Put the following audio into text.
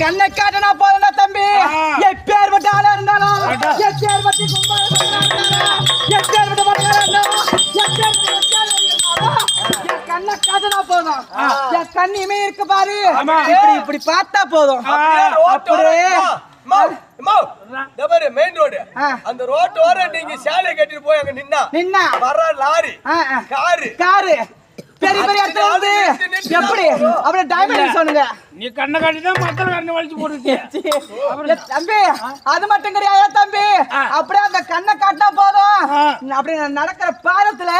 கண்ணை காட்டினா போதும்டா தம்பி. எப்பேற்பட்ட ஆளா இருந்தாலும், எப்பேற்பட்ட கும்பலா இருந்தாலும், எப்பேற்பட்ட மனிதனா இருந்தாலும், எப்பேற்பட்ட வச்சாலும் இருந்தாலும், என் கண்ணை காட்டினா போதும். என் கண் இமை இருக்கு பாரு, இப்படி இப்படி பார்த்தா போதும். அப்படியே மெயின் ரோடு அந்த ரோட்டு வர நீங்க சேலை கட்டிட்டு போய் அங்க நின்னா வர லாரி காரு பெரிய பெரிய இடத்துல வந்து எப்படி அப்படியே டைமண்ட் சொன்னுங்க. நீ கண்ணை காட்டிதான் மக்கள் கண்ணை வலிச்சு போட்டு தம்பி. அது மட்டும் கிடையாது தம்பி, அப்படியே அந்த கண்ணை காட்டினா போதும். அப்படி நடக்கிற பாதத்துல